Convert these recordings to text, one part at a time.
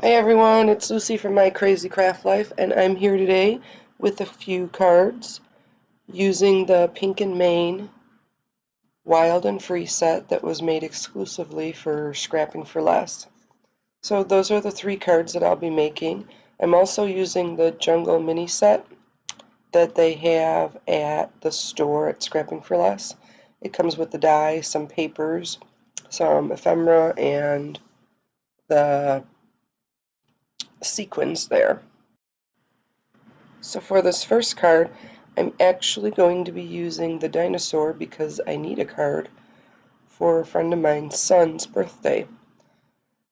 Hi everyone, it's Lucy from My Crazy Craft Life, and I'm here today with a few cards using the Pink and Main Wild and Free set that was made exclusively for Scrapping for Less. So those are the three cards that I'll be making. I'm also using the Jungle mini set that they have at the store at Scrapping for Less. It comes with the die, some papers, some ephemera, and the sequins there. So for this first card, I'm actually going to be using the dinosaur because I need a card for a friend of mine's son's birthday.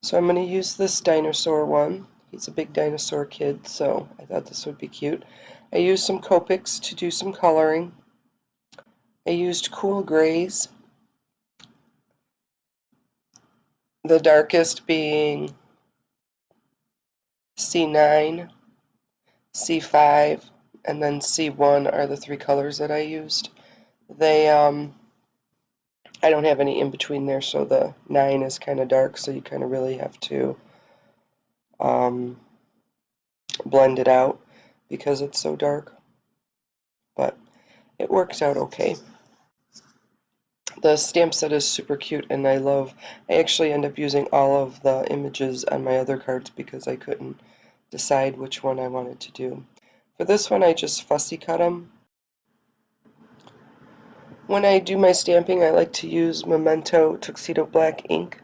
So I'm going to use this dinosaur one. He's a big dinosaur kid, so I thought this would be cute. I used some Copics to do some coloring. I used cool grays, the darkest being C9, C5, and then C1 are the three colors that I used. I don't have any in between there, so the 9 is kind of dark, so you kind of really have to um, blend it out because it's so dark. But it works out okay. The stamp set is super cute, and I actually end up using all of the images on my other cards because I couldn't decide which one I wanted to do. For this one, I just fussy cut them. When I do my stamping, I like to use Memento Tuxedo Black ink.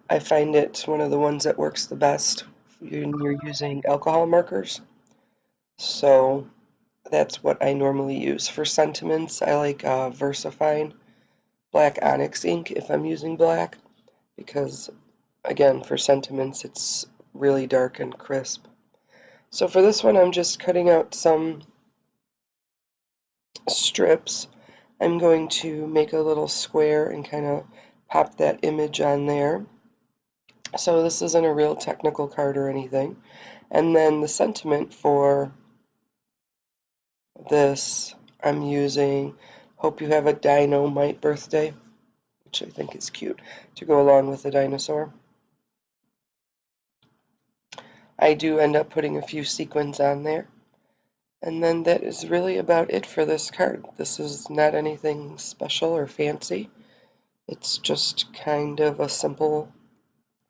I find it one of the ones that works the best when you're using alcohol markers. So that's what I normally use. For sentiments, I like VersaFine Black Onyx ink if I'm using black, because again, for sentiments, it's really dark and crisp. So for this one, I'm just cutting out some strips. I'm going to make a little square and kind of pop that image on there. So this isn't a real technical card or anything. And then the sentiment for this, I'm using Hope You Have a Dino-Mite Birthday, which I think is cute, to go along with the dinosaur. I do end up putting a few sequins on there. And then that is really about it for this card. This is not anything special or fancy. It's just kind of a simple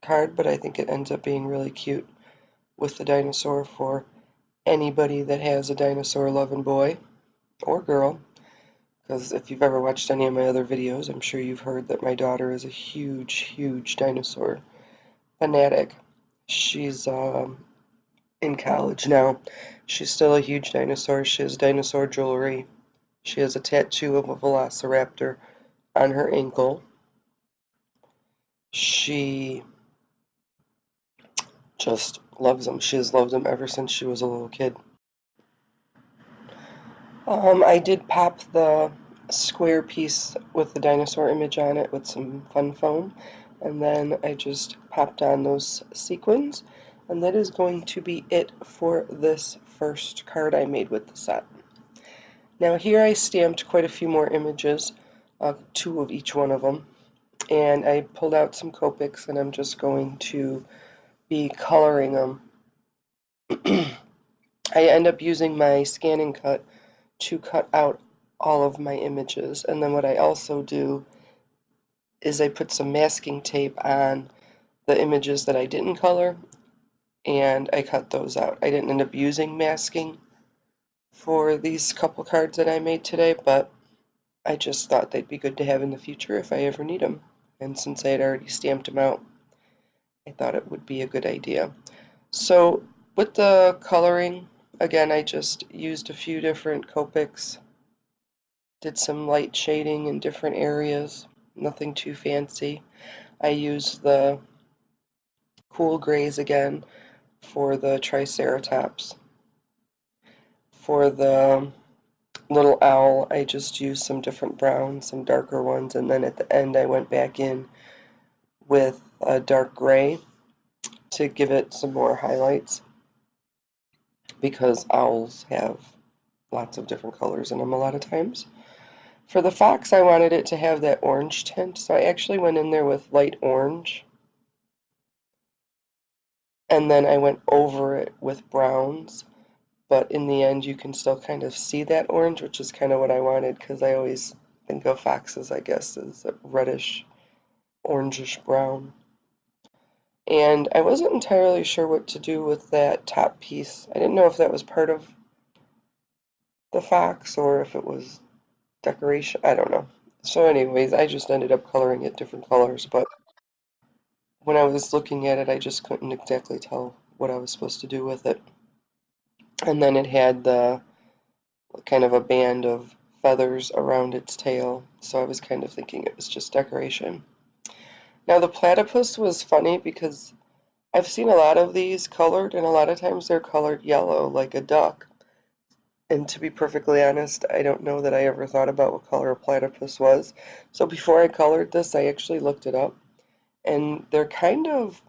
card, but I think it ends up being really cute with the dinosaur for anybody that has a dinosaur loving boy or girl. Because if you've ever watched any of my other videos, I'm sure you've heard that my daughter is a huge, huge dinosaur fanatic. She's in college now. She's still a huge dinosaur. She has dinosaur jewelry. She has a tattoo of a velociraptor on her ankle. She just loves them. She has loved them ever since she was a little kid. I did pop the square piece with the dinosaur image on it with some fun foam, and then I just popped on those sequins, and that is going to be it for this first card I made with the set. Now here I stamped quite a few more images, 2 of each one of them, and I pulled out some Copics and I'm just going to be coloring them. I end up using my scanning cut to cut out all of my images, and then what I also do is I put some masking tape on the images that I didn't color, and I cut those out. I didn't end up using masking for these couple cards that I made today, but I just thought they'd be good to have in the future if I ever need them. And since I had already stamped them out, I thought it would be a good idea. So with the coloring, again, I just used a few different Copics, did some light shading in different areas, nothing too fancy. I used the cool grays again for the Triceratops. For the little owl, I just used some different browns, some darker ones, and then at the end I went back in with a dark gray to give it some more highlights, because owls have lots of different colors in them a lot of times. For the fox, I wanted it to have that orange tint, so I actually went in there with light orange and then I went over it with browns, but in the end you can still kind of see that orange, which is kind of what I wanted because I always think of foxes, I guess, as a reddish, orangish brown. And I wasn't entirely sure what to do with that top piece. I didn't know if that was part of the fox or if it was decoration. I don't know. So anyways, I just ended up coloring it different colors, but when I was looking at it, I just couldn't exactly tell what I was supposed to do with it. And then it had the kind of a band of feathers around its tail, so I was kind of thinking it was just decoration. Now the platypus was funny because I've seen a lot of these colored, and a lot of times they're colored yellow like a duck. And to be perfectly honest, I don't know that I ever thought about what color a platypus was. So before I colored this, I actually looked it up, and they're kind of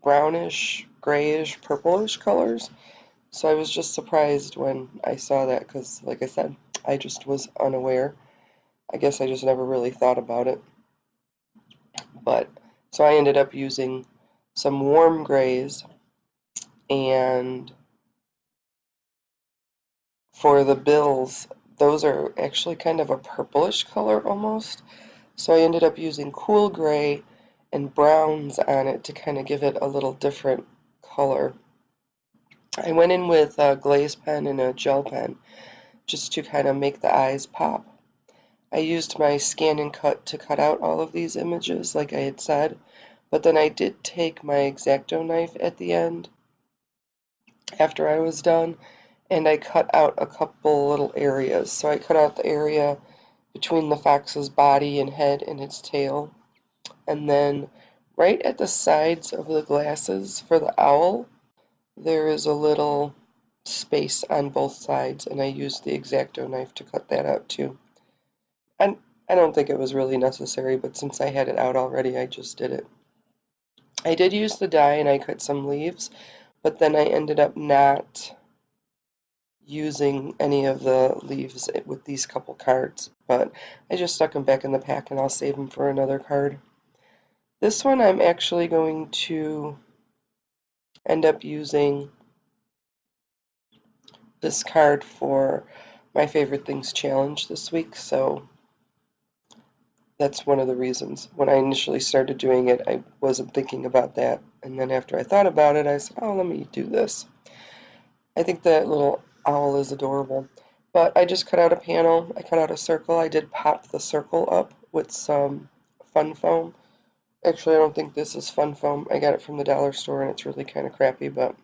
brownish, grayish, purplish colors. So I was just surprised when I saw that because, like I said, I just was unaware. I guess I just never really thought about it. But so I ended up using some warm grays, and for the bills, those are actually kind of a purplish color almost. So I ended up using cool gray and browns on it to kind of give it a little different color. I went in with a glaze pen and a gel pen just to kind of make the eyes pop. I used my scan and cut to cut out all of these images like I had said, but then I did take my X-Acto knife at the end after I was done, and I cut out a couple little areas. So I cut out the area between the fox's body and head and its tail, and then right at the sides of the glasses for the owl, there is a little space on both sides, and I used the X-Acto knife to cut that out too. And I don't think it was really necessary, but since I had it out already, I just did it. I did use the die and I cut some leaves, but then I ended up not using any of the leaves with these couple cards, but I just stuck them back in the pack and I'll save them for another card. This one I'm actually going to end up using this card for my favorite things challenge this week, so that's one of the reasons. When I initially started doing it, I wasn't thinking about that, and then after I thought about it, I said, oh, let me do this. I think that little owl is adorable. But I just cut out a panel, I cut out a circle, I did pop the circle up with some fun foam. Actually, I don't think this is fun foam. I got it from the dollar store and it's really kind of crappy, but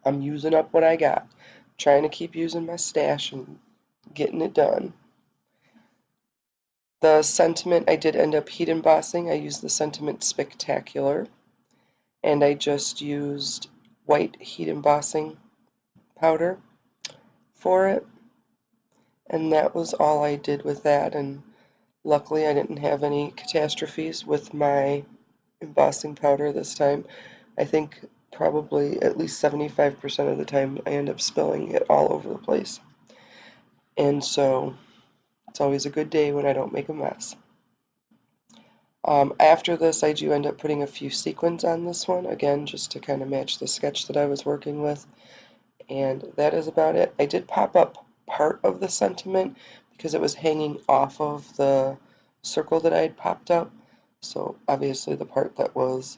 I'm using up what I got. Trying to keep using my stash and getting it done. The sentiment I did end up heat embossing. I used the Sentiment Spectacular, and I just used white heat embossing powder for it, and that was all I did with that. And luckily I didn't have any catastrophes with my embossing powder this time. I think probably at least 75% of the time I end up spilling it all over the place, and so it's always a good day when I don't make a mess. After this, I do end up putting a few sequins on this one, again, just to kind of match the sketch that I was working with. And that is about it. I did pop up part of the sentiment because it was hanging off of the circle that I had popped up. So obviously the part that was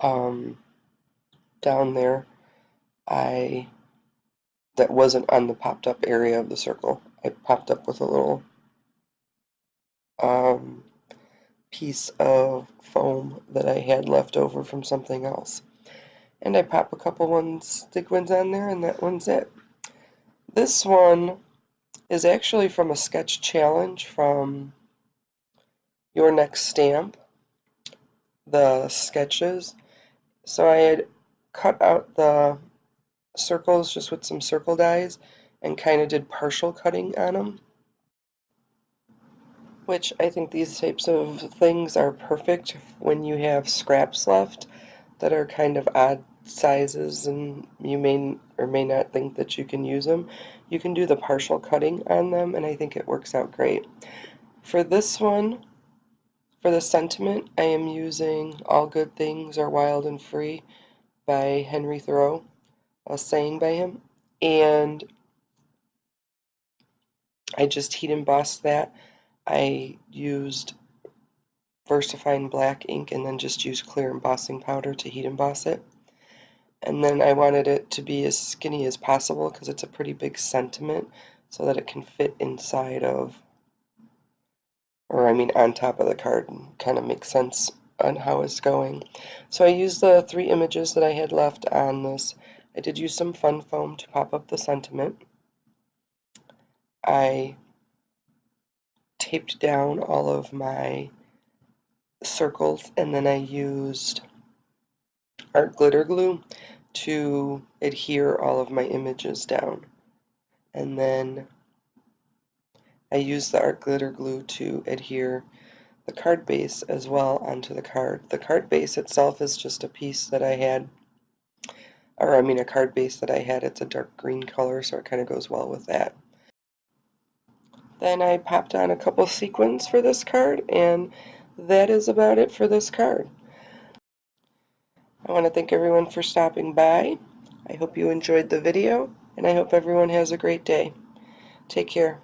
um, down there, that wasn't on the popped up area of the circle. I popped up with a little um, piece of foam that I had left over from something else. And I pop a couple stick ones on there, and that one's it. This one is actually from a sketch challenge from Your Next Stamp, the sketches. So I had cut out the circles just with some circle dies and kind of did partial cutting on them, which I think these types of things are perfect when you have scraps left that are kind of odd sizes and you may or may not think that you can use them. You can do the partial cutting on them, and I think it works out great. For this one, For the sentiment, I am using All Good Things Are Wild and Free by Henry Thoreau, a saying by him, and I just heat embossed that. I used VersaFine black ink and then just used clear embossing powder to heat emboss it. And then I wanted it to be as skinny as possible because it's a pretty big sentiment, so that it can fit inside of, or I mean on top of the card, and kind of make sense on how it's going. So I used the 3 images that I had left on this. I did use some fun foam to pop up the sentiment. I taped down all of my circles, and then I used art glitter glue to adhere all of my images down. And then I used the art glitter glue to adhere the card base as well onto the card. The card base itself is just a piece that I had, or I mean a card base that I had. It's a dark green color, so it kind of goes well with that. Then I popped on a couple sequins for this card, and that is about it for this card. I want to thank everyone for stopping by. I hope you enjoyed the video, and I hope everyone has a great day. Take care.